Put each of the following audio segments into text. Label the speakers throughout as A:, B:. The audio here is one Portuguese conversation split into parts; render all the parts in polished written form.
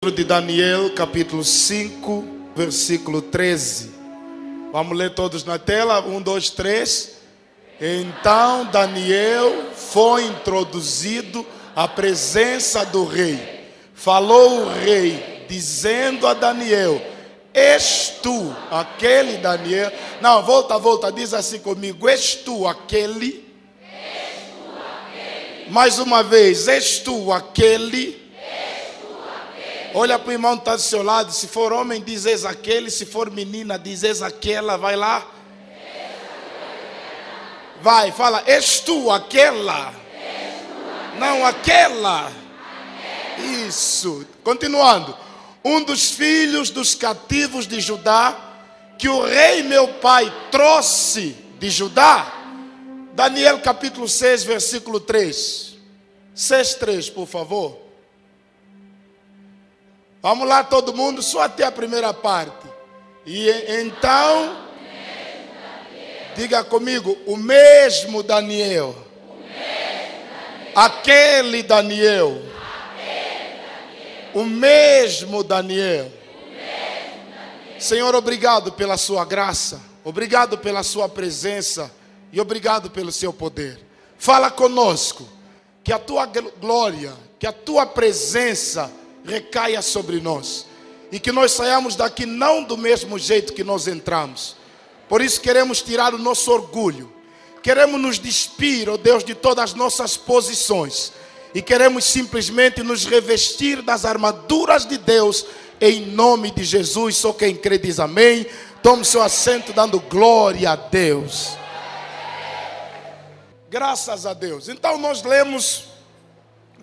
A: Livro de Daniel, capítulo 5, versículo 13. Vamos ler todos na tela. 1, 2, 3. Então Daniel foi introduzido à presença do rei. Falou o rei, dizendo a Daniel: és tu aquele Daniel? Não, volta, diz assim comigo: és tu aquele? Mais uma vez: és tu aquele? Olha para o irmão que está do seu lado. Se for homem, dizes aquele. Se for menina, dizes aquela. Vai lá. Vai, fala: és tu aquela? Não, aquela. Isso. Continuando. Um dos filhos dos cativos de Judá, que o rei meu pai trouxe de Judá. Daniel capítulo 6, versículo 3. 6:3, por favor. Vamos lá, todo mundo, só até a primeira parte. E então, diga comigo: o mesmo Daniel. Aquele Daniel. O mesmo Daniel. Senhor, obrigado pela sua graça. Obrigado pela sua presença. E obrigado pelo seu poder. Fala conosco. Que a tua glória, que a tua presença recaia sobre nós, e que nós saiamos daqui não do mesmo jeito que nós entramos. Por isso queremos tirar o nosso orgulho, queremos nos despir, ó Deus, de todas as nossas posições, e queremos simplesmente nos revestir das armaduras de Deus, em nome de Jesus. Só quem crê diz amém. Tome seu assento dando glória a Deus. Graças a Deus. Então nós lemos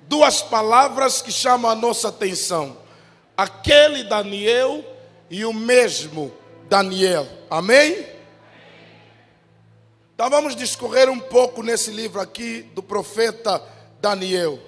A: duas palavras que chamam a nossa atenção: aquele Daniel e o mesmo Daniel. Amém? Então vamos discorrer um pouco nesse livro aqui do profeta Daniel.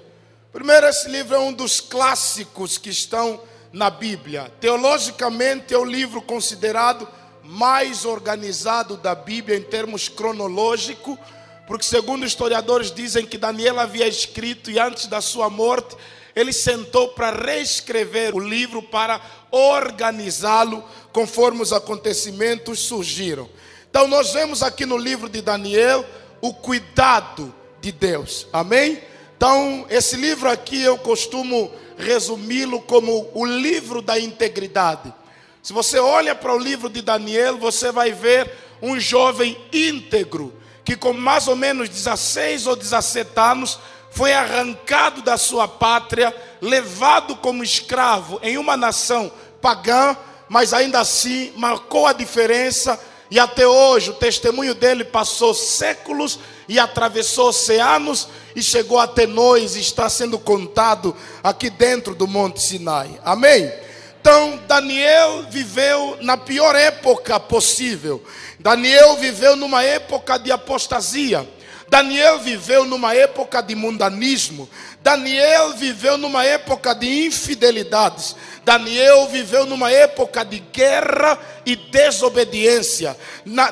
A: Primeiro, esse livro é um dos clássicos que estão na Bíblia. Teologicamente é o livro considerado mais organizado da Bíblia em termos cronológicos, porque segundo historiadores dizem que Daniel havia escrito e antes da sua morte ele sentou para reescrever o livro, para organizá-lo conforme os acontecimentos surgiram. Então nós vemos aqui no livro de Daniel o cuidado de Deus. Amém? Então esse livro aqui eu costumo resumi-lo como o livro da integridade. Se você olha para o livro de Daniel, você vai ver um jovem íntegro, que com mais ou menos 16 ou 17 anos, foi arrancado da sua pátria, levado como escravo em uma nação pagã, mas ainda assim marcou a diferença, e até hoje o testemunho dele passou séculos e atravessou oceanos e chegou até nós e está sendo contado aqui dentro do Monte Sinai. Amém? Então Daniel viveu na pior época possível. Daniel viveu numa época de apostasia. Daniel viveu numa época de mundanismo. Daniel viveu numa época de infidelidades. Daniel viveu numa época de guerra e desobediência.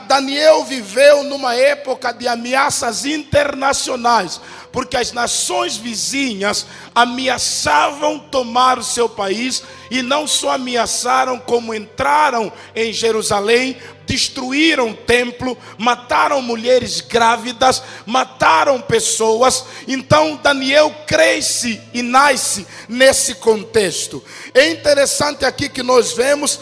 A: Daniel viveu numa época de ameaças internacionais, porque as nações vizinhas ameaçavam tomar o seu país, e não só ameaçaram, como entraram em Jerusalém, destruíram o templo, mataram mulheres grávidas, mataram pessoas. Então Daniel cresce e nasce nesse contexto. É interessante aqui que nós vemos,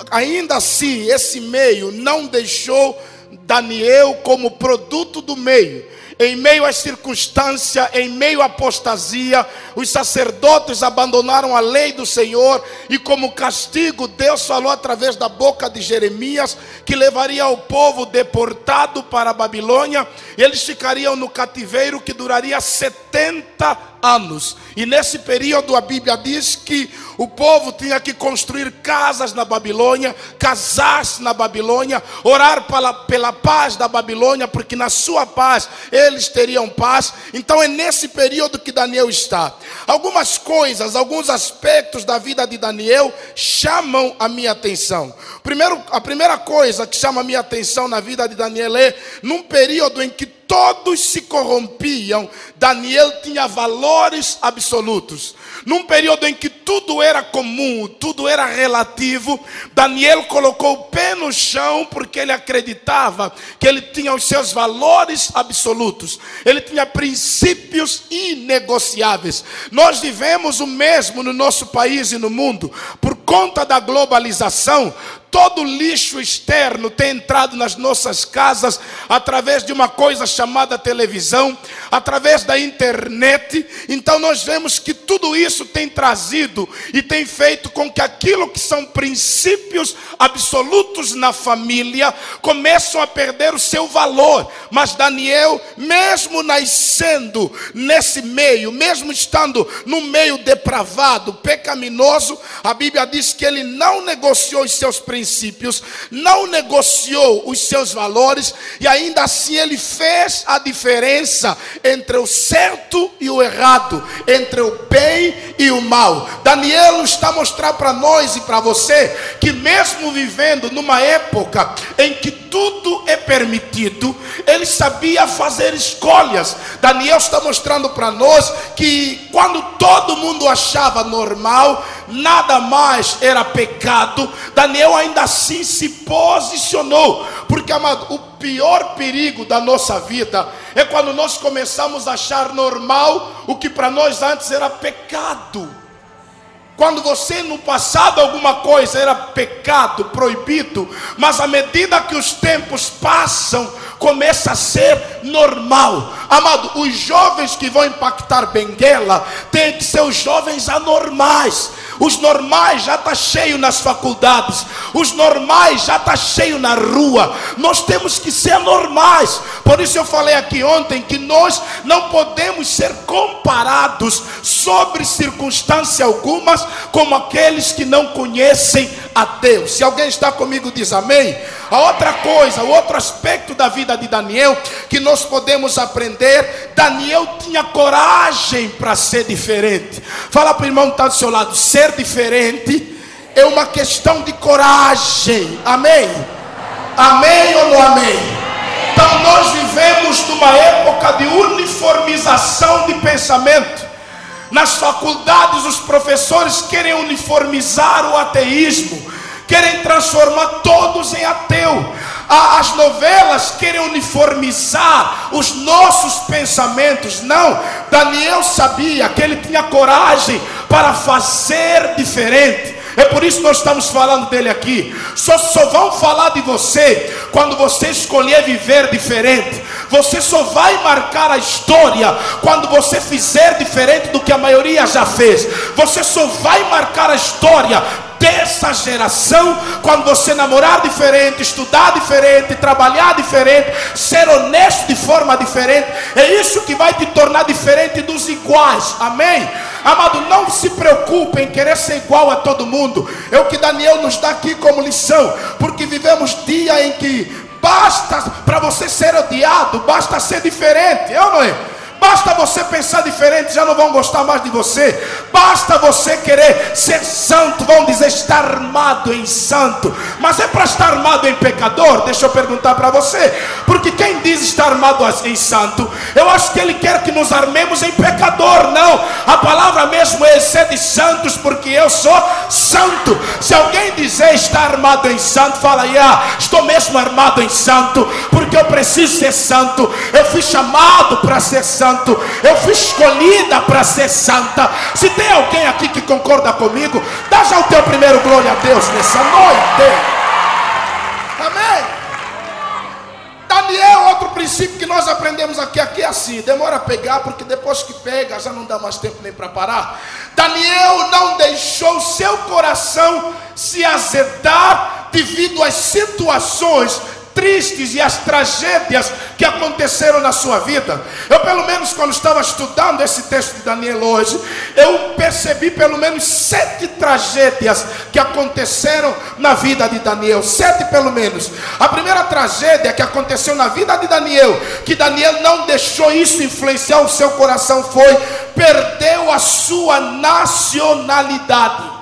A: ainda assim, esse meio não deixou Daniel como produto do meio. Em meio às circunstâncias, em meio à apostasia, os sacerdotes abandonaram a lei do Senhor, e como castigo Deus falou através da boca de Jeremias que levaria o povo deportado para a Babilônia. Eles ficariam no cativeiro que duraria 70 anos. E nesse período a Bíblia diz que o povo tinha que construir casas na Babilônia, casar-se na Babilônia, orar pela paz da Babilônia, porque na sua paz eles teriam paz. Então é nesse período que Daniel está. Algumas coisas, alguns aspectos da vida de Daniel chamam a minha atenção. A primeira coisa que chama a minha atenção na vida de Daniel é num período em que todos se corrompiam, Daniel tinha valores absolutos. Num período em que tudo era comum, tudo era relativo, Daniel colocou o pé no chão porque ele acreditava que ele tinha os seus valores absolutos. Ele tinha princípios inegociáveis. Nós vivemos o mesmo no nosso país e no mundo. Por conta da globalização, todo lixo externo tem entrado nas nossas casas através de uma coisa chamada televisão, através da internet. Então nós vemos que tudo isso tem trazido e tem feito com que aquilo que são princípios absolutos na família começam a perder o seu valor. Mas Daniel, mesmo nascendo nesse meio, mesmo estando num meio depravado, pecaminoso, a Bíblia diz que ele não negociou os seus princípios, não negociou os seus valores, e ainda assim ele fez a diferença entre o certo e o errado, entre o bem e o mal. Daniel está a mostrar para nós e para você que mesmo vivendo numa época em que tudo é permitido, ele sabia fazer escolhas. Daniel está mostrando para nós que quando todo mundo achava normal, nada mais era pecado, Daniel ainda assim se posicionou. Porque, amado, o pior perigo da nossa vida é quando nós começamos a achar normal o que para nós antes era pecado. Quando você no passado alguma coisa era pecado, proibido, mas à medida que os tempos passam, começa a ser normal. Amado, os jovens que vão impactar Benguela têm que ser os jovens anormais. Os normais já está cheio nas faculdades, os normais já está cheio na rua. Nós temos que ser normais. Por isso eu falei aqui ontem que nós não podemos ser comparados sobre circunstância algumas como aqueles que não conhecem a Deus. Se alguém está comigo, diz amém. A outra coisa, o outro aspecto da vida de Daniel que nós podemos aprender: Daniel tinha coragem para ser diferente. Fala para o irmão que está do seu lado: ser diferente é uma questão de coragem. Amém? Amém ou não amém? Então nós vivemos numa época de uniformização de pensamento. Nas faculdades os professores querem uniformizar o ateísmo, querem transformar todos em ateu. As novelas querem uniformizar os nossos pensamentos. Não, Daniel sabia que ele tinha coragem para fazer diferente. É por isso que nós estamos falando dele aqui. Só vão falar de você quando você escolher viver diferente. Você só vai marcar a história quando você fizer diferente do que a maioria já fez. Você só vai marcar a história dessa geração quando você namorar diferente, estudar diferente, trabalhar diferente, ser honesto de forma diferente. É isso que vai te tornar diferente dos iguais. Amém? Amado, não se preocupe em querer ser igual a todo mundo. É o que Daniel nos dá aqui como lição, porque vivemos dia em que basta, para você ser odiado, basta ser diferente, é ou não é? Basta você pensar diferente, já não vão gostar mais de você. Basta você querer ser santo, vão dizer está armado em santo. Mas é para estar armado em pecador? Deixa eu perguntar para você. Porque quem diz estar armado em santo, eu acho que ele quer que nos armemos em pecador. Não, a palavra mesmo é ser de santos, porque eu sou santo. Se alguém dizer está armado em santo, fala aí, estou mesmo armado em santo, porque eu preciso ser santo. Eu fui chamado para ser santo, eu fui escolhida para ser santa. Se tem alguém aqui que concorda comigo, dá já o teu primeiro glória a Deus nessa noite. Amém? Daniel, outro princípio que nós aprendemos aqui é assim: demora a pegar, porque depois que pega já não dá mais tempo nem para parar. Daniel não deixou seu coração se azedar devido às situações tristes e as tragédias que aconteceram na sua vida. Eu, pelo menos, quando estava estudando esse texto de Daniel hoje, eu percebi pelo menos 7 tragédias que aconteceram na vida de Daniel. 7 pelo menos. A primeira tragédia que aconteceu na vida de Daniel, que Daniel não deixou isso influenciar o seu coração, foi: perdeu a sua nacionalidade.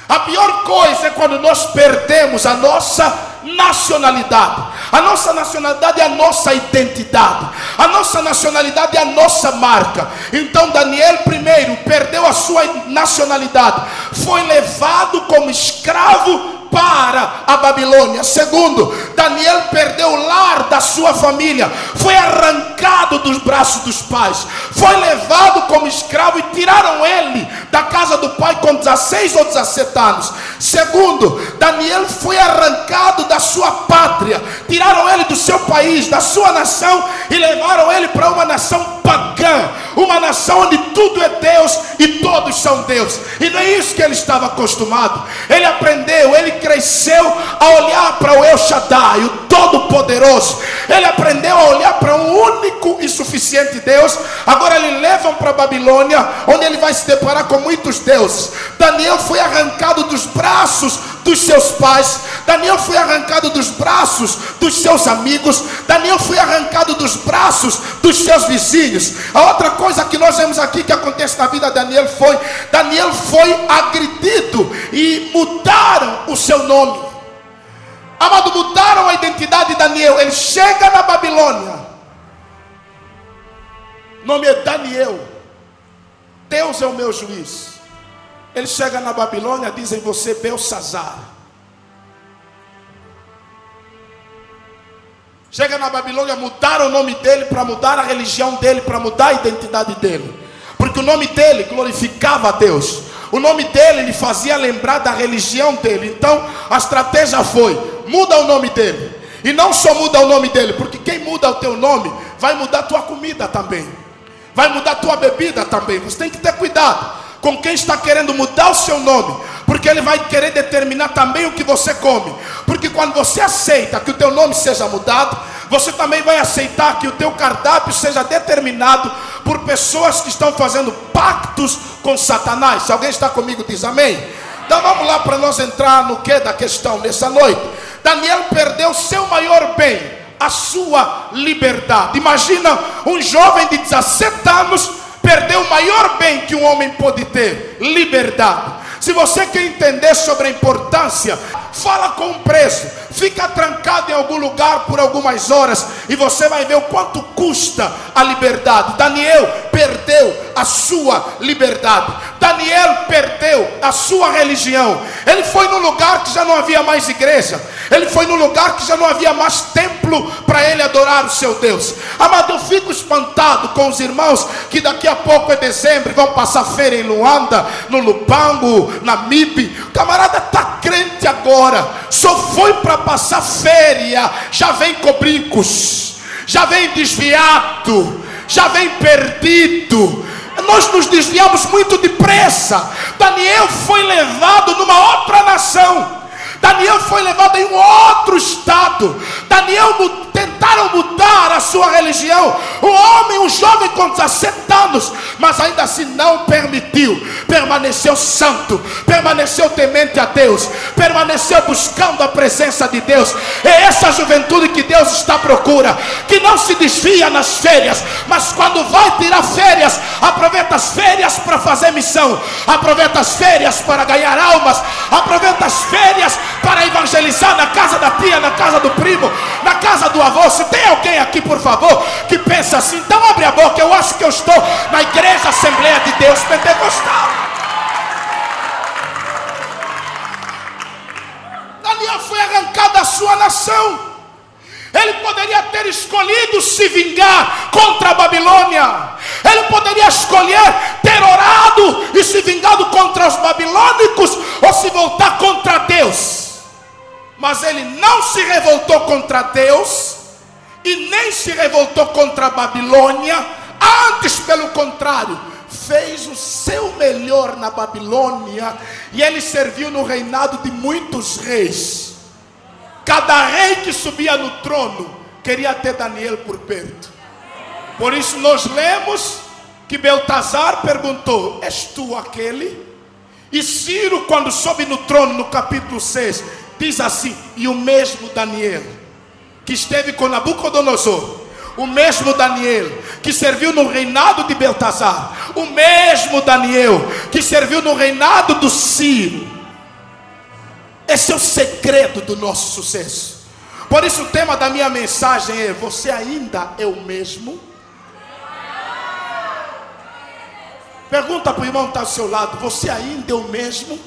A: A pior coisa é quando nós perdemos a nossa nacionalidade. A nossa nacionalidade é a nossa identidade. A nossa nacionalidade é a nossa marca. Então Daniel primeiro perdeu a sua nacionalidade, foi levado como escravo para a Babilônia. Segundo, Daniel perdeu o lar da sua família, foi arrancado dos braços dos pais, foi levado como escravo e tiraram ele da casa do pai com 16 ou 17 anos. Segundo, Daniel foi arrancado da sua pátria, tiraram ele do seu país, da sua nação, e levaram ele para uma nação pagã, uma nação onde tudo é Deus e todos são Deus. E não é isso que ele estava acostumado. Ele aprendeu, ele cresceu a olhar para o El Shaddai, o Todo-Poderoso. Ele aprendeu a olhar para um único e suficiente Deus. Agora ele leva para a Babilônia, onde ele vai se deparar com muitos deuses. Daniel foi arrancado dos braços dos seus pais, Daniel foi arrancado dos braços dos seus amigos, Daniel foi arrancado dos braços dos seus vizinhos. A outra coisa que nós vemos aqui que acontece na vida de Daniel foi agredido e mudaram o seu nome. Amado, mudaram a identidade de Daniel. Ele chega na Babilônia, o nome é Daniel, Deus é o meu juiz. Ele chega na Babilônia, dizem você Belsazar. Chega na Babilônia, mudaram o nome dele para mudar a religião dele, para mudar a identidade dele. Porque o nome dele glorificava a Deus. O nome dele lhe fazia lembrar da religião dele. Então a estratégia foi: muda o nome dele. E não só muda o nome dele, porque quem muda o teu nome vai mudar a tua comida também, vai mudar a tua bebida também. Você tem que ter cuidado com quem está querendo mudar o seu nome, porque ele vai querer determinar também o que você come. Porque quando você aceita que o teu nome seja mudado, você também vai aceitar que o teu cardápio seja determinado por pessoas que estão fazendo pactos com Satanás. Se alguém está comigo, diz amém. Então vamos lá para nós entrar no que da questão nessa noite. Daniel perdeu seu maior bem, a sua liberdade. Imagina um jovem de 17 anos perdeu o maior bem que um homem pode ter: liberdade. Se você quer entender sobre a importância, fala com um preso, fica trancado em algum lugar por algumas horas e você vai ver o quanto custa a liberdade. Daniel perdeu a sua liberdade. Daniel perdeu a sua religião. Ele foi num lugar que já não havia mais igreja. Ele foi num lugar que já não havia mais templo para ele adorar o seu Deus. Amado, eu fico espantado com os irmãos que daqui a pouco é dezembro e vão passar feira em Luanda, no Lupango, na MIP. O camarada está crente agora, só foi para passar férias, já vem com brincos, já vem desviado, já vem perdido. Nós nos desviamos muito depressa. Daniel foi levado numa outra nação. Daniel foi levado em um outro estado. Tentaram mudar a sua religião. Um jovem com 17 anos, mas ainda assim não permitiu. Permaneceu santo, permaneceu temente a Deus, permaneceu buscando a presença de Deus. É essa juventude que Deus está à procura, que não se desvia nas férias, mas quando vai tirar férias, aproveita as férias para fazer missão, aproveita as férias para ganhar almas, aproveita as férias para evangelizar na casa da tia, na casa do primo, na casa do avô. Se tem alguém aqui, por favor, que pensa assim, então abre a boca, eu acho que eu estou na igreja Assembleia de Deus Pentecostal. Daniel foi arrancado da sua nação. Ele poderia ter escolhido se vingar contra a Babilônia. Ele poderia escolher ter orado e se vingado contra os babilônicos, ou se voltar contra Deus. Mas ele não se revoltou contra Deus e nem se revoltou contra a Babilônia. Antes, pelo contrário, fez o seu melhor na Babilônia. E ele serviu no reinado de muitos reis. Cada rei que subia no trono queria ter Daniel por perto. Por isso nós lemos que Beltazar perguntou: és tu aquele? E Ciro, quando sobe no trono, no capítulo 6, diz assim: e o mesmo Daniel que esteve com Nabucodonosor, o mesmo Daniel que serviu no reinado de Beltazar, o mesmo Daniel que serviu no reinado do Ciro. Esse é o segredo do nosso sucesso. Por isso o tema da minha mensagem é: você ainda é o mesmo? Pergunta para o irmão que está ao seu lado: você ainda é o mesmo?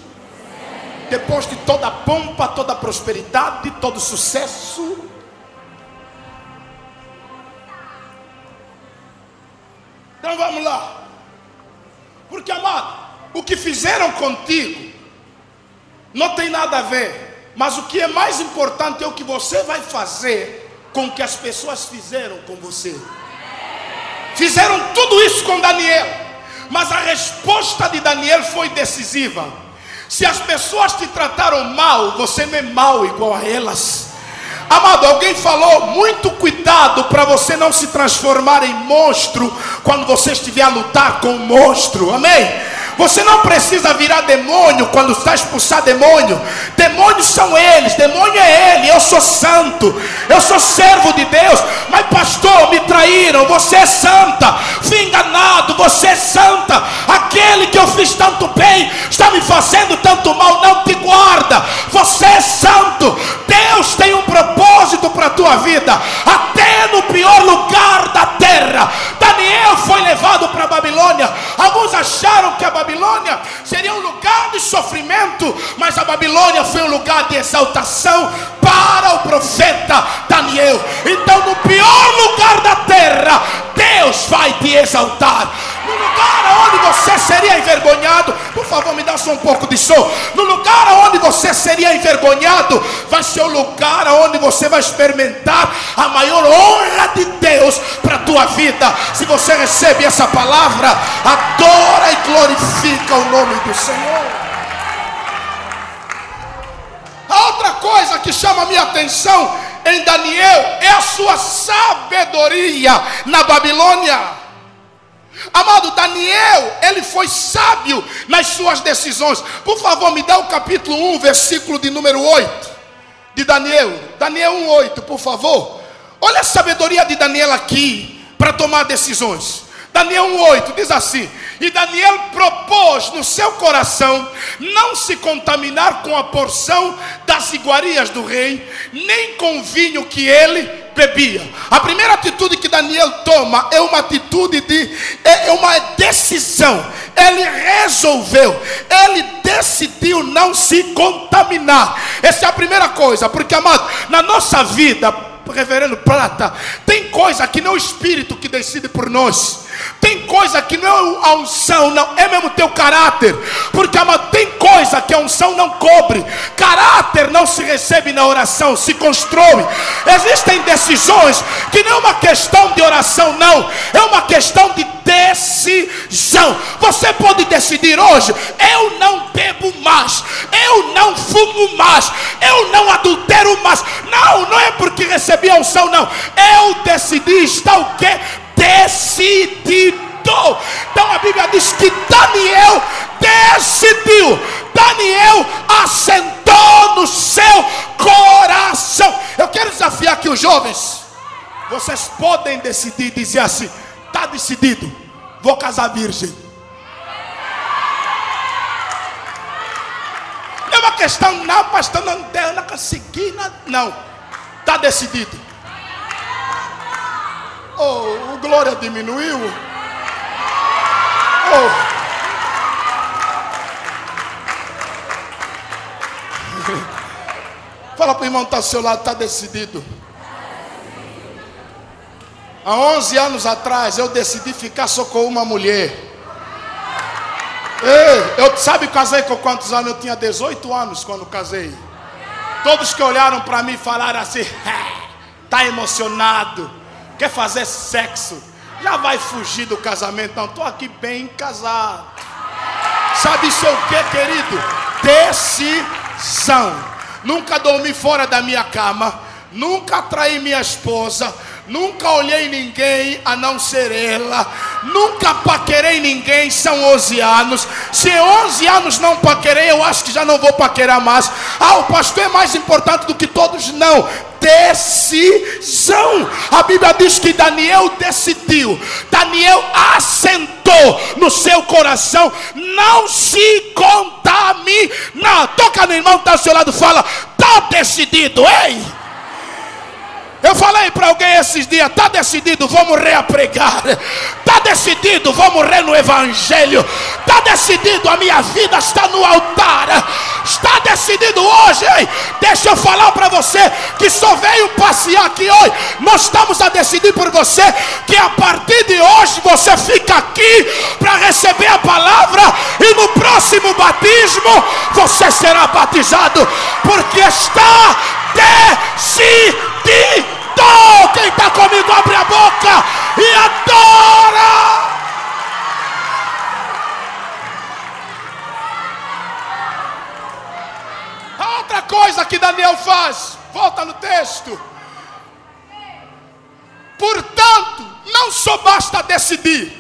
A: Depois de toda a pompa, toda a prosperidade, todo o sucesso? Então vamos lá. Porque, amado, o que fizeram contigo não tem nada a ver. Mas o que é mais importante é o que você vai fazer com o que as pessoas fizeram com você. Fizeram tudo isso com Daniel, mas a resposta de Daniel foi decisiva. Se as pessoas te trataram mal, você não é mal igual a elas. Amado, alguém falou: muito cuidado para você não se transformar em monstro quando você estiver a lutar com o monstro. Amém? Você não precisa virar demônio quando está a expulsar demônio. Demônios são eles, demônio é ele. Eu sou santo, eu sou servo de Deus. Mas pastor, me traíram. Você é santa. Fui enganado, você é santa. Aquele que eu fiz tanto bem está me fazendo tanto mal. Não te guarda, você é santo. Deus tem um propósito para a tua vida, até no pior lugar da terra. Daniel foi levado para a Babilônia. Alguns acharam que a Babilônia seria um lugar de sofrimento, mas a Babilônia foi um lugar de exaltação para o profeta Daniel. Então, no pior lugar da terra, Deus vai te exaltar. No lugar onde você seria envergonhado, por favor, me dá só um pouco de som. No lugar onde você seria envergonhado, vai ser o lugar onde você vai experimentar a maior honra de Deus para a tua vida. Se você recebe essa palavra, adora e glorifica o nome do Senhor. A outra coisa que chama a minha atenção em Daniel é a sua sabedoria na Babilônia. Amado, Daniel, ele foi sábio nas suas decisões. Por favor, me dá o capítulo 1, versículo de número 8 de Daniel. Daniel 1:8, por favor. Olha a sabedoria de Daniel aqui para tomar decisões. Daniel 1:8 diz assim: e Daniel propôs no seu coração não se contaminar com a porção das iguarias do rei, nem com o vinho que ele bebia. A primeira atitude que Daniel toma é uma atitude é uma decisão. Ele resolveu, ele decidiu não se contaminar. Essa é a primeira coisa, porque, amado, na nossa vida, reverendo Prata, tem coisa que não é o Espírito que decide por nós. Tem coisa que não é a unção, não, é mesmo teu caráter. Porque, amado, tem coisa que a unção não cobre. Caráter não se recebe na oração, se constrói. Existem decisões que não é uma questão de oração, não, é uma questão de decisão. Você pode decidir hoje: eu não bebo mais, eu não fumo mais, eu não adultero mais. Não é porque recebi a unção, não. Eu decidi, está o quê? Decidido. Então a Bíblia diz que Daniel decidiu. Daniel assentou no seu coração. Eu quero desafiar aqui os jovens. Vocês podem decidir, dizer assim: está decidido, vou casar virgem. Não é uma questão, não, pastor, não consegui, não. Está decidido. Oh, o glória diminuiu. Oh. Fala para o irmão que está ao seu lado: está decidido. Há 11 anos atrás eu decidi ficar só com uma mulher. Eu, sabe, casei com quantos anos? Eu tinha 18 anos quando casei. Todos que olharam para mim falaram assim: está emocionado, quer fazer sexo, já vai fugir do casamento. Não, estou aqui bem casado. Sabe isso é o que, querido? Decisão. Nunca dormi fora da minha cama, nunca traí minha esposa, nunca olhei ninguém a não ser ela, nunca paquerei ninguém. São 11 anos. Se 11 anos não paquerei, eu acho que já não vou paquerar mais. O pastor é mais importante do que todos. Não. Decisão. A Bíblia diz que Daniel decidiu. Daniel assentou no seu coração: não se contamina. Toca no irmão que está ao seu lado, fala: está decidido. Ei, Eu falei para alguém esses dias: está decidido, vou morrer a pregar. Está decidido, vou morrer no evangelho. Está decidido, a minha vida está no altar. Está decidido hoje, hein? Deixa eu falar para você que só veio passear aqui hoje. Nós estamos a decidir por você que a partir de hoje você fica aqui para receber a palavra, e no próximo batismo você será batizado, porque está decidido. Quem está comigo, abre a boca e adora. A outra coisa que Daniel faz, volta no texto. Portanto, não só basta decidir,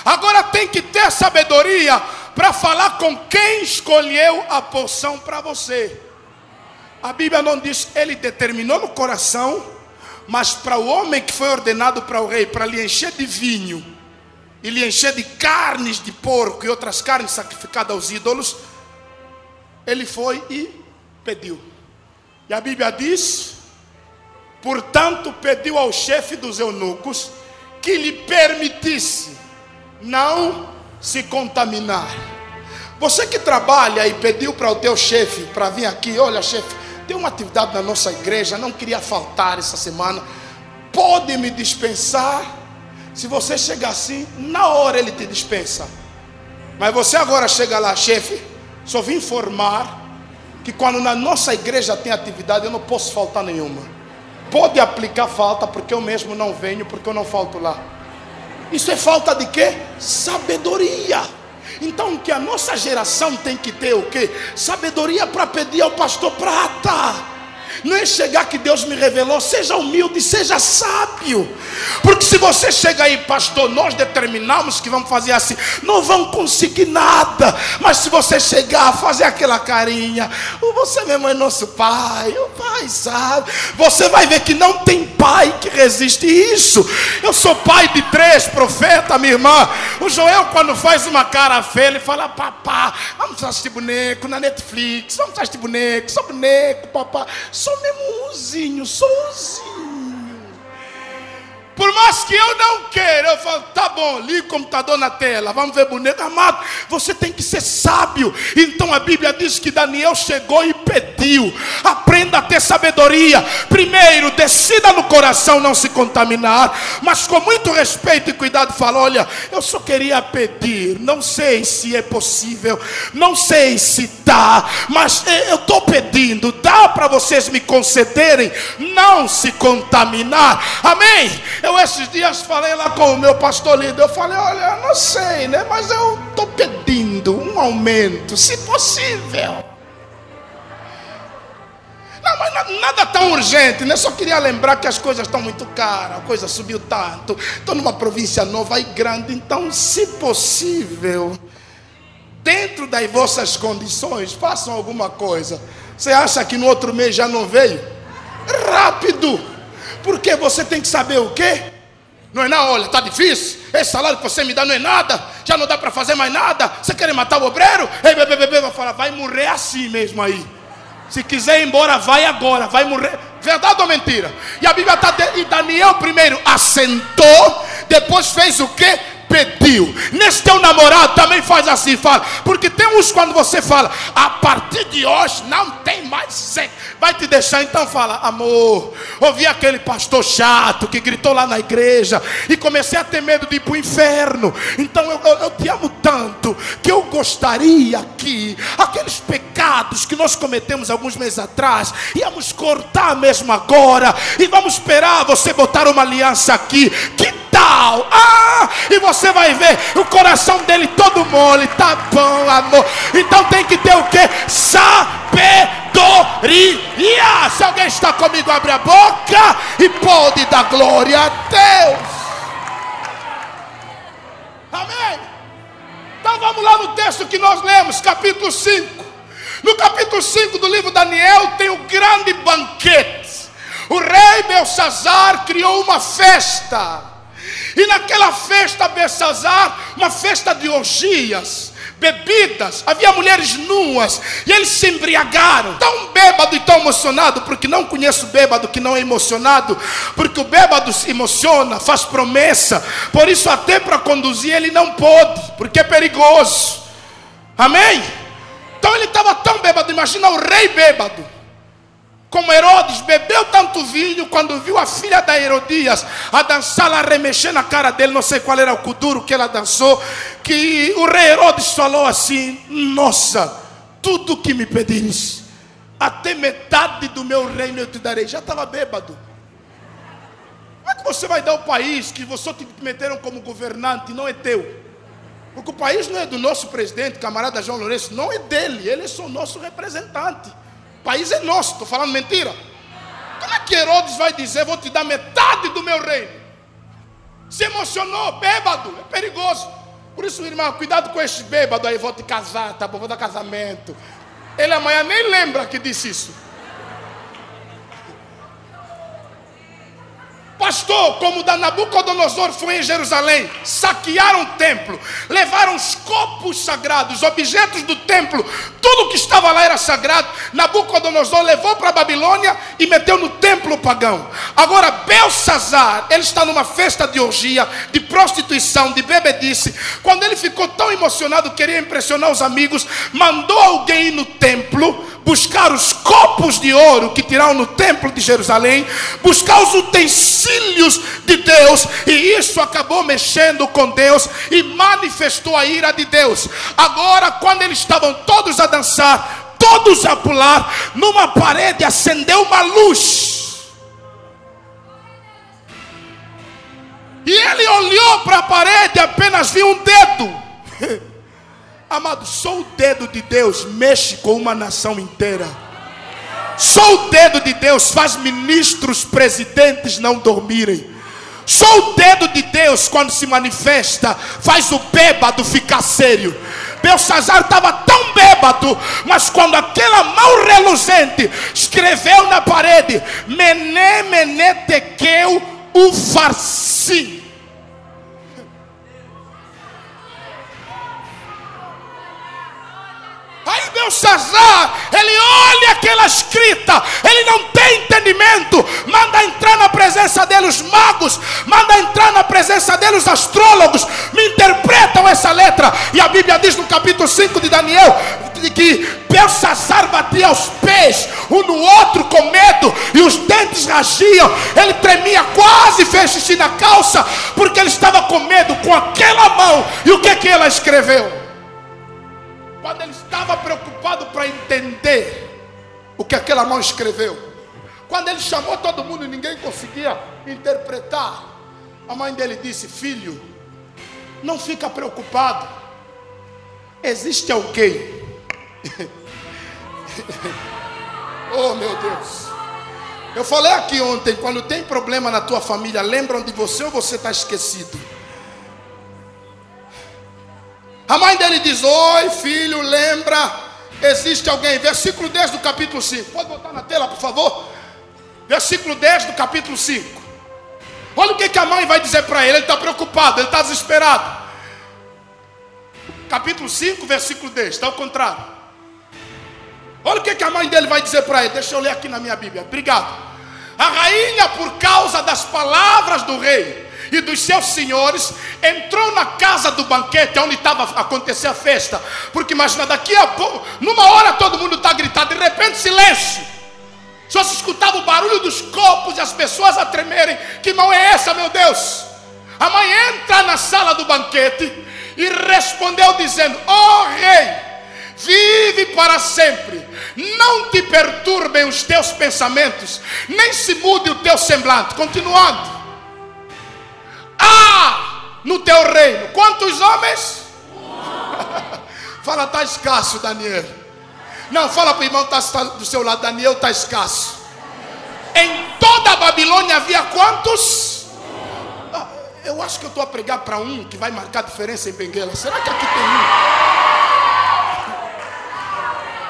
A: agora tem que ter sabedoria para falar com quem escolheu a porção para você. A Bíblia não diz ele determinou no coração, mas para o homem que foi ordenado para o rei, para lhe encher de vinho e lhe encher de carnes de porco e outras carnes sacrificadas aos ídolos, ele foi e pediu. E a Bíblia diz: portanto pediu ao chefe dos eunucos que lhe permitisse não se contaminar. Você que trabalha e pediu para o teu chefe para vir aqui: olha, chefe, tem uma atividade na nossa igreja, não queria faltar essa semana, pode me dispensar? Se você chegar assim, na hora ele te dispensa. Mas você agora chega lá: chefe, só vim informar que quando na nossa igreja tem atividade, eu não posso faltar nenhuma. Pode aplicar falta, porque eu mesmo não venho, porque eu não falto lá. Isso é falta de quê? Sabedoria. Então o que a nossa geração tem que ter, o quê? Sabedoria para pedir ao pastor Prata. Não é chegar que Deus me revelou. Seja humilde, seja sábio. Porque se você chega aí: pastor, nós determinamos que vamos fazer assim, não vão conseguir nada. Mas se você chegar, fazer aquela carinha: você mesmo é nosso pai, o pai sabe, você vai ver que não tem pai que resiste isso. Eu sou pai de 3 profetas, minha irmã. O Joel, quando faz uma cara feia, ele fala: papá, vamos assistir boneco na Netflix, vamos assistir boneco, só boneco, papá. Sou mesmo sozinho. Por mais que eu não queira, eu falo: tá bom, liga o computador na tela, vamos ver boneco. Amado, você tem que ser sábio. Então a Bíblia diz que Daniel chegou e pediu. Aprenda a ter sabedoria. Primeiro, decida no coração não se contaminar, mas com muito respeito e cuidado fala: olha, eu só queria pedir, não sei se é possível, não sei se dá, mas eu estou pedindo, dá para vocês me concederem não se contaminar? Amém? Eu esses dias falei lá com o meu pastor líder, eu falei: olha, não sei, né, mas eu estou pedindo um aumento, se possível. Não, mas nada tão urgente, né? Só queria lembrar que as coisas estão muito caras, a coisa subiu tanto, estou numa província nova e grande, então, se possível, dentro das vossas condições, façam alguma coisa. Você acha que no outro mês já não veio? Rápido! Porque você tem que saber o quê? Não é nada, olha, está difícil, esse salário que você me dá não é nada, já não dá para fazer mais nada, você quer matar o obreiro? Ei, vai falar: vai morrer assim mesmo aí. Se quiser ir embora, vai agora, vai morrer. Verdade ou mentira? E a Bíblia está... E Daniel primeiro assentou, depois fez o quê? Pediu. Nesse teu namorado também faz assim, fala. Porque tem uns, quando você fala: a partir de hoje não tem mais sexo, vai te deixar. Então fala: amor, ouvi aquele pastor chato que gritou lá na igreja e comecei a ter medo de ir para o inferno. Então eu te amo tanto que eu gostaria que aqueles pecados que nós cometemos alguns meses atrás, íamos cortar mesmo agora, e vamos esperar você botar uma aliança aqui. Que tal? E você vai ver o coração dele todo mole. Tá bom, amor. Então tem que ter o quê? Sabedoria. Se alguém está comigo, abre a boca e pode dar glória a Deus. Amém? Então vamos lá no texto que nós lemos, capítulo 5. No capítulo 5 do livro de Daniel tem o grande banquete. O rei Belsazar criou uma festa. E naquela festa, Belsazar, uma festa de orgias, bebidas, havia mulheres nuas, e eles se embriagaram, tão bêbado e tão emocionado, porque não conheço bêbado que não é emocionado, porque o bêbado se emociona, faz promessa, por isso até para conduzir ele não pôde, porque é perigoso, amém? Então ele estava tão bêbado, imagina o rei bêbado. Como Herodes bebeu tanto vinho, quando viu a filha da Herodias a dançar, a remexer na cara dele, não sei qual era o kuduro que ela dançou, que o rei Herodes falou assim: nossa, tudo que me pedires, até metade do meu reino eu te darei. Já estava bêbado. Como é que você vai dar o país que você te meteram como governante, não é teu? Porque o país não é do nosso presidente, camarada João Lourenço, não é dele, ele é só o nosso representante. O país é nosso, estou falando mentira? Como é que Herodes vai dizer, vou te dar metade do meu reino? Se emocionou, bêbado, é perigoso. Por isso, irmão, cuidado com esses bêbados aí, vou te casar, tá bom, vou dar casamento. Ele amanhã nem lembra que disse isso. Pastor, como da Nabucodonosor foi em Jerusalém, saquearam o templo, levaram os copos sagrados, objetos do templo, tudo que estava lá era sagrado. Nabucodonosor levou para a Babilônia e meteu no templo pagão. Agora Belsazar, ele está numa festa de orgia, de prostituição, de bebedice. Quando ele ficou tão emocionado, queria impressionar os amigos, mandou alguém ir no templo buscar os copos de ouro que tiraram no templo de Jerusalém, buscar os utensílios de Deus, e isso acabou mexendo com Deus e manifestou a ira de Deus. Agora, quando eles estavam todos a dançar, todos a pular, numa parede acendeu uma luz, e ele olhou para a parede e apenas viu um dedo. Amado, só o dedo de Deus mexe com uma nação inteira. Só o dedo de Deus faz ministros, presidentes não dormirem. Só o dedo de Deus, quando se manifesta, faz o bêbado ficar sério. Belsazar estava tão bêbado, mas quando aquela mão reluzente escreveu na parede: Mené, Mené, Tekel, Ufarsim. Aí Belsazar, ele olha aquela escrita, ele não tem entendimento, manda entrar na presença dele os magos, manda entrar na presença dele os astrólogos, me interpretam essa letra. E a Bíblia diz no capítulo 5 de Daniel, que Belsazar batia os pés um no outro com medo, e os dentes ragiam, ele tremia, quase fez xixi na calça, porque ele estava com medo com aquela mão. E o que ela escreveu? Quando ele estava preocupado para entender o que aquela mão escreveu, quando ele chamou todo mundo e ninguém conseguia interpretar, a mãe dele disse: filho, não fica preocupado, existe alguém. Oh meu Deus, eu falei aqui ontem, quando tem problema na tua família, lembram de você ou você está esquecido? A mãe dele diz: oi filho, lembra, existe alguém. Versículo 10 do capítulo 5. Pode botar na tela, por favor? Versículo 10 do capítulo 5. Olha o que a mãe vai dizer para ele. Ele está preocupado, ele está desesperado. Capítulo 5, versículo 10. Está ao contrário. Olha o que a mãe dele vai dizer para ele. Deixa eu ler aqui na minha Bíblia. Obrigado. A rainha, por causa das palavras do rei e dos seus senhores, entrou na casa do banquete, onde estava a acontecer a festa. Porque imagina, daqui a pouco, numa hora todo mundo está gritando, de repente silêncio. Só se escutava o barulho dos copos e as pessoas a tremerem. Que mão é essa, meu Deus? A mãe entra na sala do banquete e respondeu dizendo: ó rei, vive para sempre, não te perturbem os teus pensamentos, nem se mude o teu semblante. Continuando: no teu reino quantos homens? Fala, está escasso, Daniel. Não, fala para o irmão que está do seu lado: Daniel, está escasso. Em toda a Babilônia havia quantos? Eu acho que eu estou a pregar para um que vai marcar diferença em Benguela. Será que aqui tem um?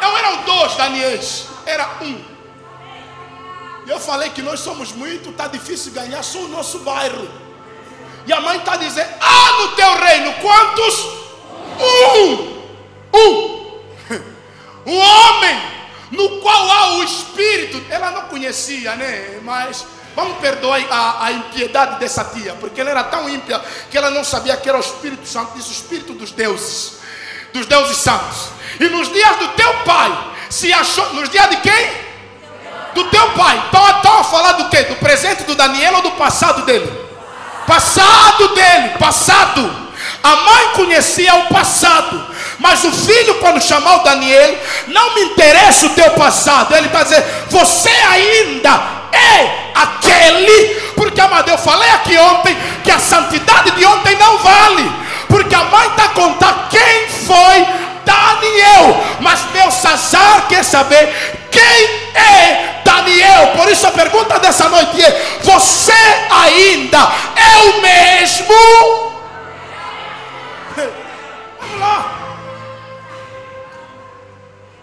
A: Não eram dois Daniels, era um. E eu falei que nós somos muito, está difícil ganhar só o nosso bairro. E a mãe está dizendo: no teu reino, quantos? Um homem no qual há o Espírito. Ela não conhecia, né? Mas vamos perdoar a impiedade dessa tia, porque ela era tão ímpia que ela não sabia que era o Espírito Santo. Diz o Espírito dos deuses santos. E nos dias do teu pai se achou. Nos dias de quem? Do teu pai. Estão a falar do quê? Do presente do Daniel ou do passado dele? Passado dele. Passado. A mãe conhecia o passado, mas o filho, quando chamar o Daniel, não me interessa o teu passado. Ele está dizendo: você ainda é aquele. Porque, amado, eu falei aqui ontem que a santidade de ontem não vale, porque a mãe está a contar quem foi Daniel, mas Belsassar quer saber quem é Daniel. Por isso a pergunta dessa noite é: você ainda é o mesmo? Vamos lá.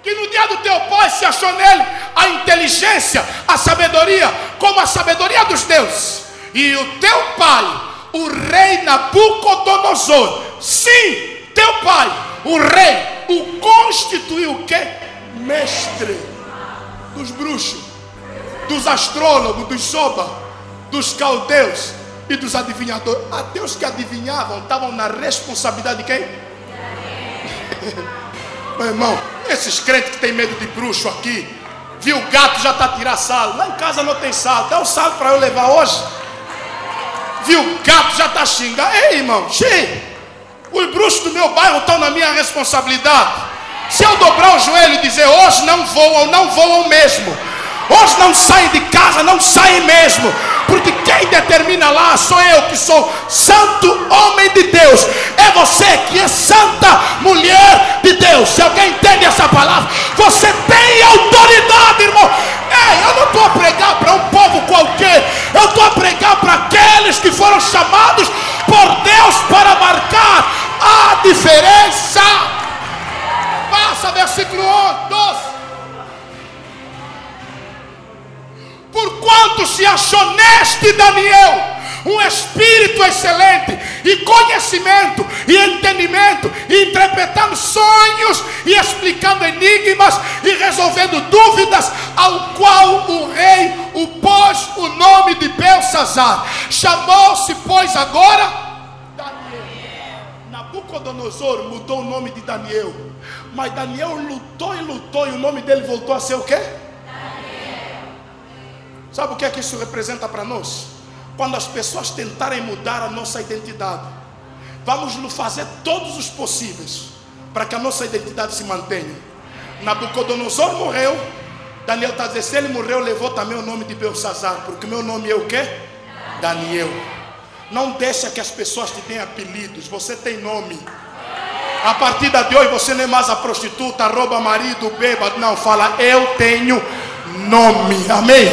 A: Que no dia do teu pai se achou nele a inteligência, a sabedoria, como a sabedoria dos deuses. E o teu pai, o rei Nabucodonosor, sim, teu pai, o rei, o constituiu o quê? Mestre dos bruxos, dos astrólogos, dos soba, dos caldeus e dos adivinhadores. Até os que adivinhavam estavam na responsabilidade de quem? Meu irmão, esses crentes que tem medo de bruxo aqui, viu o gato já está a tirar sal. Lá em casa não tem sal, dá um sal para eu levar hoje. Viu o gato já está a xingar. Ei, irmão, os bruxos do meu bairro estão na minha responsabilidade. Se eu dobrar o joelho e dizer: hoje não voam mesmo. Hoje não saem de casa, não saem mesmo. Porque quem determina lá sou eu, que sou santo homem de Deus. É você que é santa mulher de Deus. Se alguém entende essa palavra, você tem autoridade, irmão. Ei, eu não estou a pregar para um povo qualquer. Eu estou a pregar para aqueles que foram chamados por Deus para marcar a diferença. Passa versículo 12. Porquanto se achou neste Daniel um espírito excelente, e conhecimento, e entendimento, e interpretando sonhos, e explicando enigmas, e resolvendo dúvidas, ao qual o rei o pôs o nome de Belsassar. Chamou-se, pois, agora Daniel. Nabucodonosor mudou o nome de Daniel, mas Daniel lutou, e o nome dele voltou a ser o quê? Sabe o que é que isso representa para nós? Quando as pessoas tentarem mudar a nossa identidade, vamos fazer todos os possíveis para que a nossa identidade se mantenha. Nabucodonosor morreu, Daniel está dizendo: se ele morreu, levou também o nome de Belsassar, porque meu nome é o quê? Daniel. Não deixa que as pessoas te deem apelidos, você tem nome. A partir de hoje você não é mais a prostituta, rouba marido, bêbado. Não, fala: eu tenho nome. Amém?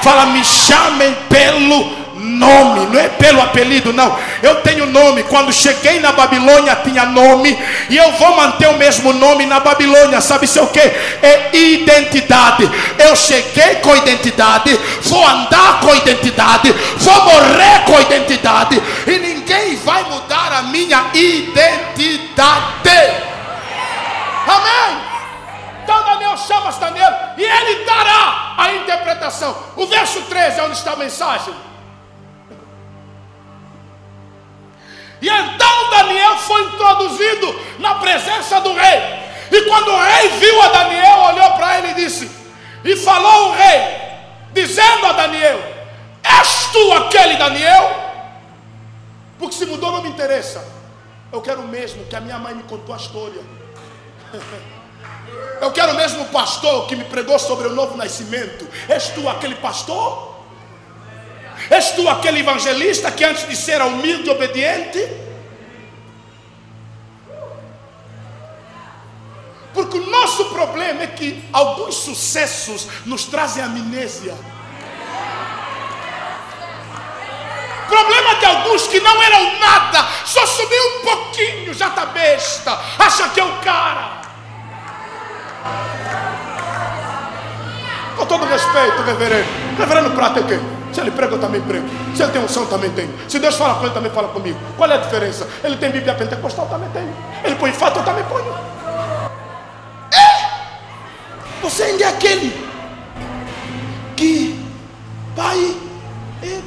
A: Fala: me chamem pelo nome, não é pelo apelido, não. Eu tenho nome. Quando cheguei na Babilônia tinha nome, e eu vou manter o mesmo nome na Babilônia. Sabe isso é o que? É identidade. Eu cheguei com identidade, vou andar com identidade, vou morrer com identidade, e ninguém vai mudar a minha identidade. Amém? Então Daniel chama Daniel, e ele dará a interpretação. O verso 13 é onde está a mensagem. E então Daniel foi introduzido na presença do rei. E quando o rei viu a Daniel, olhou para ele e disse, e falou o rei, dizendo a Daniel: és tu aquele Daniel? Porque se mudou não me interessa. Eu quero mesmo que a minha mãe me contou a história. Eu quero mesmo o pastor que me pregou sobre o novo nascimento. És tu aquele pastor? És tu aquele evangelista que antes de ser era humilde e obediente? Porque o nosso problema é que alguns sucessos nos trazem amnésia. Problema de alguns que não eram nada, só subiu um pouquinho, já está besta, acha que é o cara. Com todo respeito, reverendo. Reverendo Prata é o quê? Se ele prega, eu também prego. Se ele tem unção, eu também tenho. Se Deus fala com ele, também fala comigo. Qual é a diferença? Ele tem Bíblia pentecostal, eu também tenho. Ele põe fato, eu também ponho. Você ainda é aquele que, pai,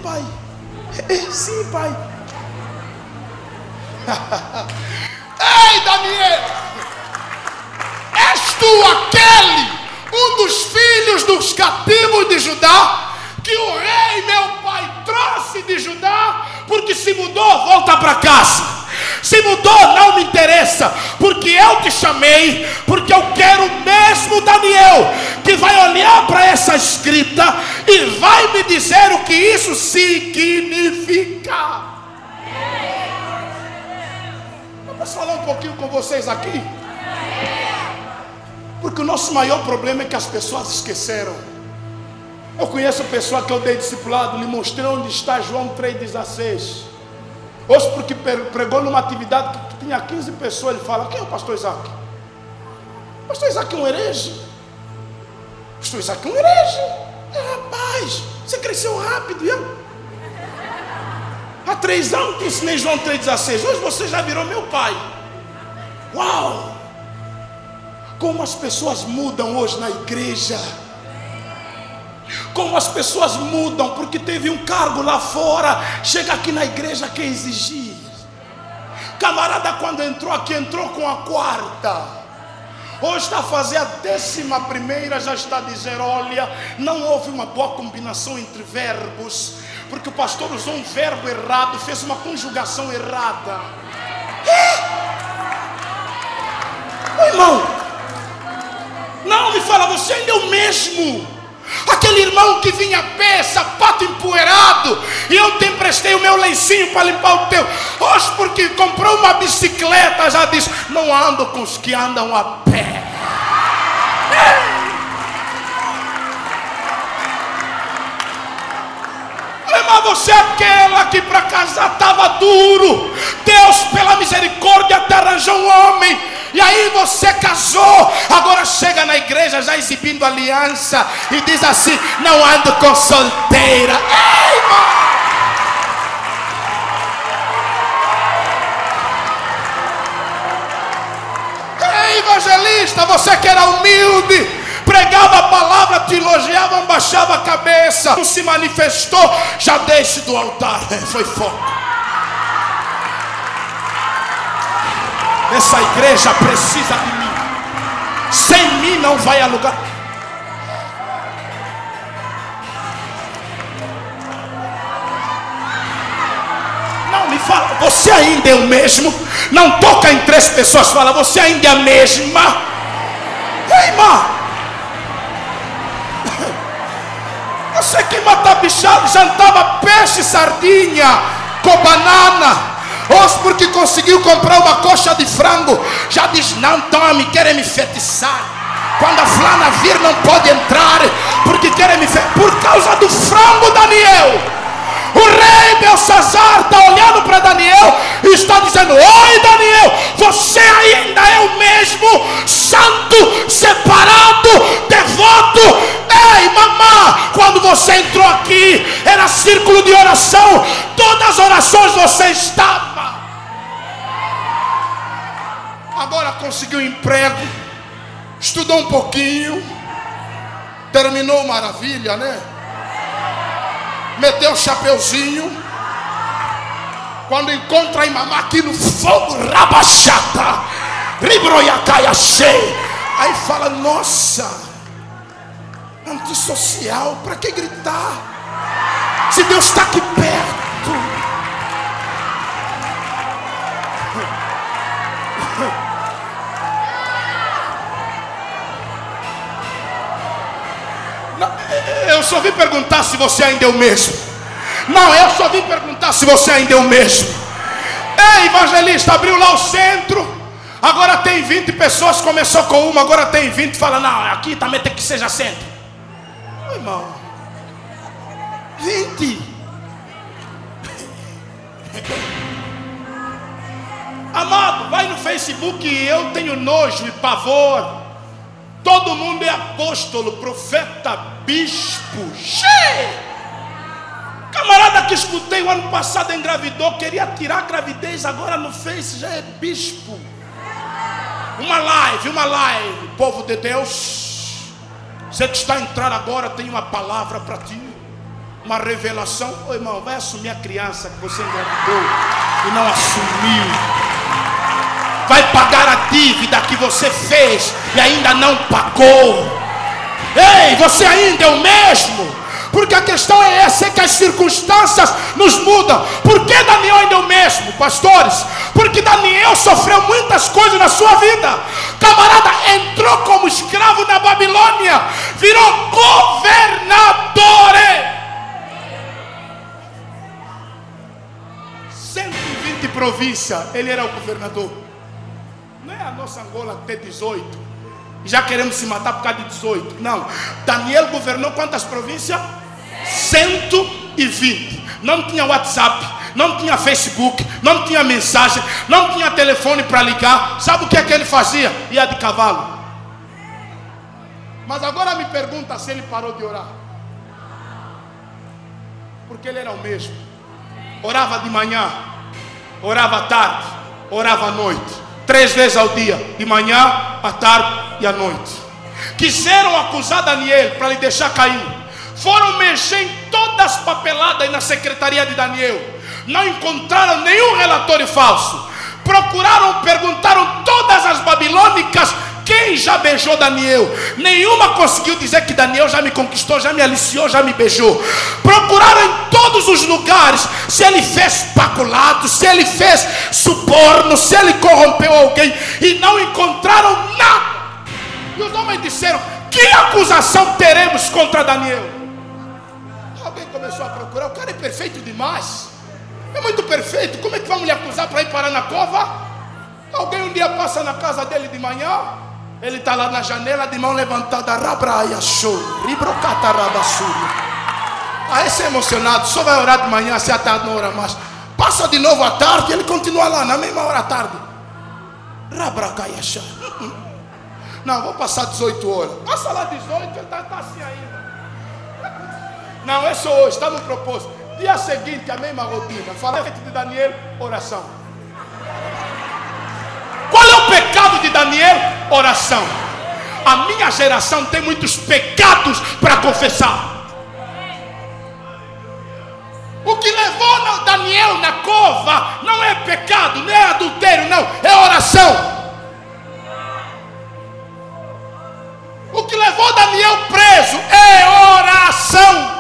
A: pai, sim, pai. Ei, Daniel, és tu aquele, um dos filhos dos cativos de Judá, que o rei meu pai trouxe de Judá, porque se mudou, volta para casa. Se mudou, não me interessa, porque eu te chamei, porque eu quero mesmo Daniel, que vai olhar para essa escrita e vai me dizer o que isso significa. Eu posso falar um pouquinho com vocês aqui? Porque o nosso maior problema é que as pessoas esqueceram. Eu conheço pessoa que eu dei discipulado, lhe mostrei onde está João 3,16. Hoje, porque pregou numa atividade que tinha 15 pessoas, ele fala: quem é o pastor Isaac? O pastor Isaac é um herege. O pastor Isaac é um herege. Rapaz, você cresceu rápido, viu? Há 3 anos que ensinei João 3,16. Hoje você já virou meu pai. Uau! Como as pessoas mudam hoje na igreja. Como as pessoas mudam, porque teve um cargo lá fora, chega aqui na igreja, quer exigir. Camarada, quando entrou aqui, entrou com a 4ª. Hoje está a fazer a 11ª, já está a dizer: olha, não houve uma boa combinação entre verbos, porque o pastor usou um verbo errado, fez uma conjugação errada. Ô irmão, não me fala, você ainda é o mesmo. Aquele irmão que vinha a pé, sapato empoeirado, e eu te emprestei o meu lencinho para limpar o teu. Hoje, porque comprou uma bicicleta, já disse: não ando com os que andam a pé. Mas você é aquela que para casar estava duro. Deus, pela misericórdia, te arranjou um homem. E aí você casou. Agora chega na igreja já exibindo aliança e diz assim: não ando com solteira. Ei, irmão! Ei, evangelista, você que era humilde, pregava a palavra, te elogiavam, baixava a cabeça, não se manifestou, já deixe do altar. Foi foco. Essa igreja precisa de mim. Sem mim não vai a lugar. Não me fala, você ainda é o mesmo. Não toca em 3 pessoas, fala: você ainda é a mesma. Ei, irmã, você que mata bichado, jantava peixe, sardinha com banana. Hoje, porque conseguiu comprar uma coxa de frango, já diz: não tome, querem me fetiçar. Quando a fulana vir, não pode entrar, porque querem me fetiçar. Por causa do frango, Daniel. O rei Belsazar está olhando para Daniel e está dizendo: oi, Daniel, você ainda é o mesmo, santo, separado, devoto. Ei, mamã, quando você entrou aqui, era círculo de oração, todas as orações você estava. Agora conseguiu emprego, estudou um pouquinho, terminou maravilha, né? Meteu o chapeuzinho. Quando encontra a mamá aqui no fogo, rabachata, ribroiacaia cheia. Aí fala: nossa, antissocial, para que gritar? Se Deus está aqui perto. Eu só vim perguntar se você ainda é o mesmo. Não, eu só vim perguntar se você ainda é o mesmo. Ei, evangelista, abriu lá o centro. Agora tem 20 pessoas. Começou com uma, agora tem 20. Fala: não, aqui também tem que seja centro. Ô, irmão, 20. Amado, vai no Facebook. Eu tenho nojo e pavor. Todo mundo é apóstolo, profeta, bispo. Camarada que escutei o ano passado engravidou, queria tirar a gravidez, agora no Face já é bispo. Uma live, povo de Deus. Você que está a entrar agora, tem uma palavra para ti, uma revelação. Ô irmão, vai assumir a criança que você engravidou e não assumiu. Vai pagar a dívida que você fez e ainda não pagou. Ei, você ainda é o mesmo. Porque a questão é essa, é que as circunstâncias nos mudam. Por que Daniel ainda é o mesmo, pastores? Porque Daniel sofreu muitas coisas na sua vida. Camarada entrou como escravo na Babilônia, virou governador. 120 províncias, ele era o governador. Não é a nossa Angola ter 18. Já queremos se matar por causa de 18. Não, Daniel governou quantas províncias? 120. Não tinha WhatsApp, não tinha Facebook, não tinha mensagem, não tinha telefone para ligar. Sabe o que é que ele fazia? Ia de cavalo. Mas agora me pergunta se ele parou de orar. Porque ele era o mesmo. Orava de manhã, orava à tarde, orava à noite. 3 vezes ao dia, de manhã, à tarde e à noite. Quiseram acusar Daniel para lhe deixar cair. Foram mexer em todas as papeladas na secretaria de Daniel. Não encontraram nenhum relatório falso. Procuraram, perguntaram todas as babilônicas quem já beijou Daniel. Nenhuma conseguiu dizer que Daniel já me conquistou, já me aliciou, já me beijou. Procuraram em todos os lugares se ele fez paculato, se ele fez suborno, se ele corrompeu alguém, e não encontraram nada. E os homens disseram: que acusação teremos contra Daniel? Alguém começou a procurar. O cara é perfeito demais, é muito perfeito. Como é que vamos lhe acusar para ir parar na cova? Alguém um dia passa na casa dele de manhã, ele está lá na janela de mão levantada, rabraia show, ribrocatarabassura. Aí você é emocionado, só vai orar de manhã, se à tarde não ora mais. Passa de novo à tarde, ele continua lá na mesma hora à tarde. Rabracaiaxá. Não, vou passar 18 horas. Passa lá 18, ele está assim ainda. Não, é só hoje, está no propósito. Dia seguinte, a mesma rotina. Fala de Daniel, oração. Qual é o pecado de Daniel? Oração. A minha geração tem muitos pecados para confessar. O que levou Daniel na cova não é pecado, não é adultério, não, é oração. O que levou Daniel preso é oração.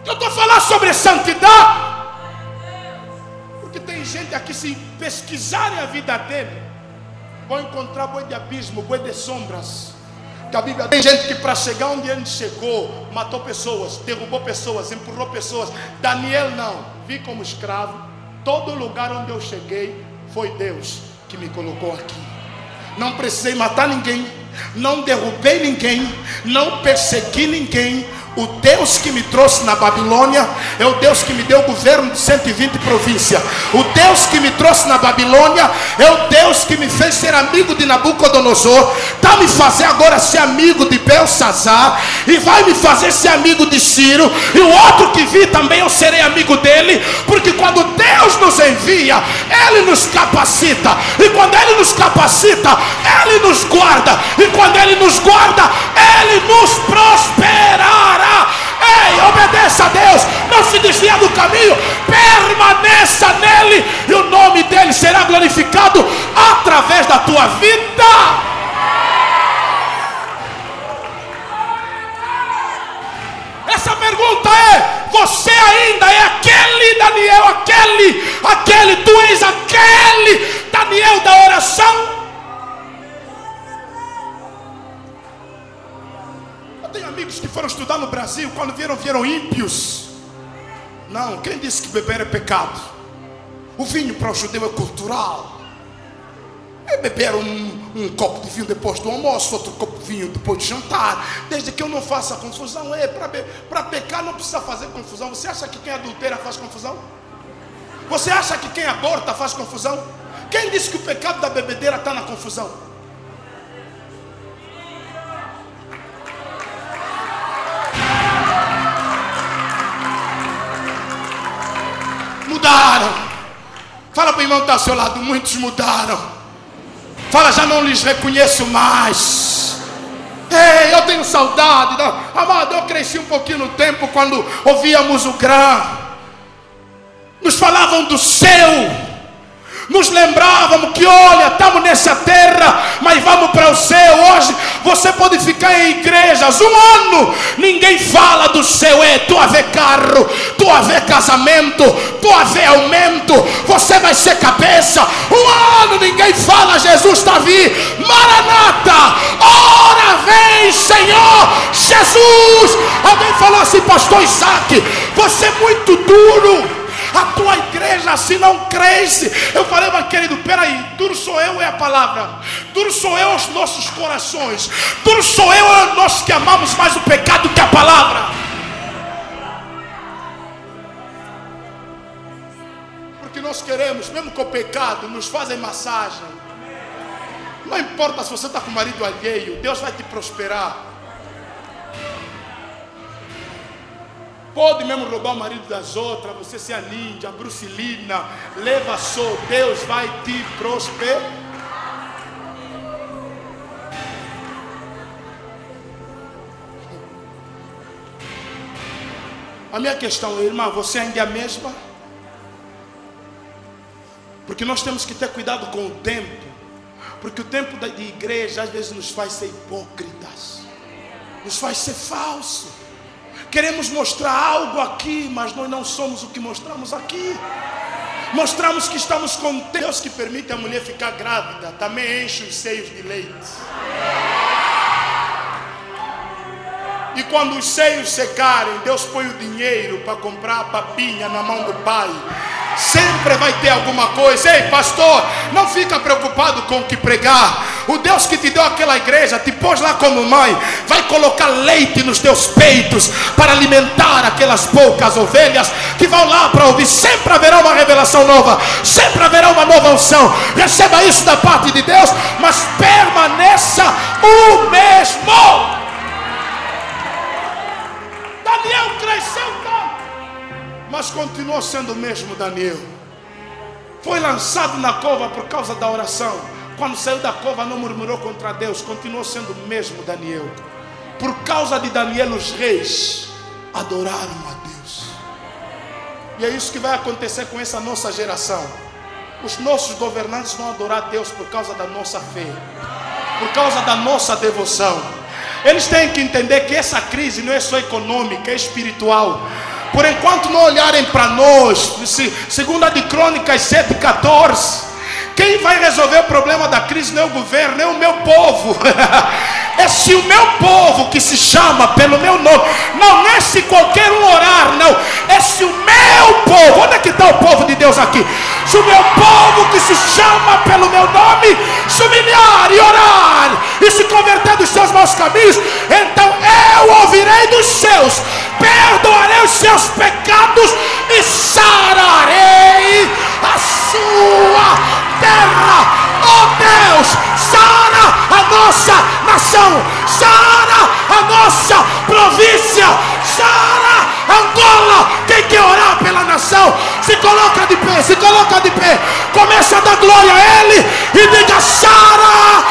A: Eu estou falando sobre santidade, porque tem gente aqui, se pesquisarem a vida dele, vão encontrar boi de abismo, boi de sombras. Que a Bíblia tem gente que para chegar onde ele chegou, matou pessoas, derrubou pessoas, empurrou pessoas. Daniel não, vi como escravo. Todo lugar onde eu cheguei foi Deus que me colocou aqui. Não precisei matar ninguém, não derrubei ninguém, não persegui ninguém. O Deus que me trouxe na Babilônia é o Deus que me deu o governo de 120 províncias. O Deus que me trouxe na Babilônia é o Deus que me fez ser amigo de Nabucodonosor. Está me fazer agora ser amigo de Belsazar, e vai me fazer ser amigo de Ciro. E o outro que vi também eu serei amigo dele. Porque quando Deus nos envia, Ele nos capacita. E quando Ele nos capacita, Ele nos guarda. E quando Ele nos guarda, Ele nos prosperará. Ei, obedeça a Deus, não se desvia do caminho, permaneça nele, e o nome dele será glorificado através da tua vida. Essa pergunta é: você ainda é aquele Daniel, aquele, tu és aquele Daniel da oração? Tem amigos que foram estudar no Brasil, quando vieram ímpios. Não, quem disse que beber é pecado? O vinho para o judeu é cultural. É beber um copo de vinho depois do almoço, outro copo de vinho depois de jantar, desde que eu não faça confusão. Para pecar não precisa fazer confusão. Você acha que quem adultera faz confusão? Você acha que quem aborta faz confusão? Quem disse que o pecado da bebedeira está na confusão? mudaram. Fala para o irmão que está ao seu lado, muitos mudaram. Fala, já não lhes reconheço mais. Ei, eu tenho saudade. Amado, eu cresci um pouquinho no tempo quando ouvíamos o Grã. Nos falavam do céu. Nos lembrávamos que, olha, estamos nessa terra, mas vamos para o céu. Hoje você pode ficar em igrejas 1 ano, ninguém fala do céu. Tu a ver carro, tu a ver casamento, tu a ver aumento, você vai ser cabeça. 1 ano ninguém fala, Jesus está vindo. Maranata, ora vem Senhor Jesus. Alguém falou assim, pastor Isaac, você é muito duro. A tua igreja assim não cresce. Eu falei, mas querido, peraí, duro sou eu, é a palavra. Duro sou eu, os nossos corações. Duro sou eu, nós que amamos mais o pecado que a palavra. Porque nós queremos, mesmo com o pecado, nos fazem massagem. Não importa se você está com o marido alheio, Deus vai te prosperar. Pode mesmo roubar o marido das outras, você ser a ninja, a brucelina, leva só, Deus vai te prosperar. A minha questão é, irmã, você ainda é a mesma? Porque nós temos que ter cuidado com o tempo. Porque o tempo de igreja às vezes nos faz ser hipócritas, nos faz ser falsos. Queremos mostrar algo aqui, mas nós não somos o que mostramos aqui. Mostramos que estamos com Deus, que permite a mulher ficar grávida, também enche os seios de leite. E quando os seios secarem, Deus põe o dinheiro para comprar a papinha na mão do pai. Sempre vai ter alguma coisa. Ei, pastor, não fica preocupado com o que pregar. O Deus que te deu aquela igreja, te pôs lá como mãe, vai colocar leite nos teus peitos para alimentar aquelas poucas ovelhas que vão lá para ouvir. Sempre haverá uma revelação nova, sempre haverá uma nova unção. Receba isso da parte de Deus, mas permaneça o mesmo. Daniel cresceu tanto, mas continuou sendo o mesmo Daniel. Foi lançado na cova por causa da oração. Quando saiu da cova não murmurou contra Deus, continuou sendo o mesmo Daniel. Por causa de Daniel os reis adoraram a Deus. E é isso que vai acontecer com essa nossa geração. Os nossos governantes vão adorar a Deus por causa da nossa fé, por causa da nossa devoção. Eles têm que entender que essa crise não é só econômica, é espiritual. Por enquanto não olharem para nós, segunda de Crônicas 7:14, quem vai resolver o problema da crise não é o governo, é o meu povo. É se o meu povo que se chama pelo meu nome, não é se qualquer um orar, não, é se o meu povo, onde é que está o povo de Deus aqui? Se o meu povo que se chama pelo meu nome se humilhar e orar e se converter dos seus maus caminhos, então eu ouvirei dos seus, perdoarei os seus pecados e sararei a sua terra. Oh Deus, sara a nossa nação, sara a nossa província, sara Angola. Quem quer orar pela nação, se coloca de pé, se coloca de pé, começa a dar glória a Ele e diga: sara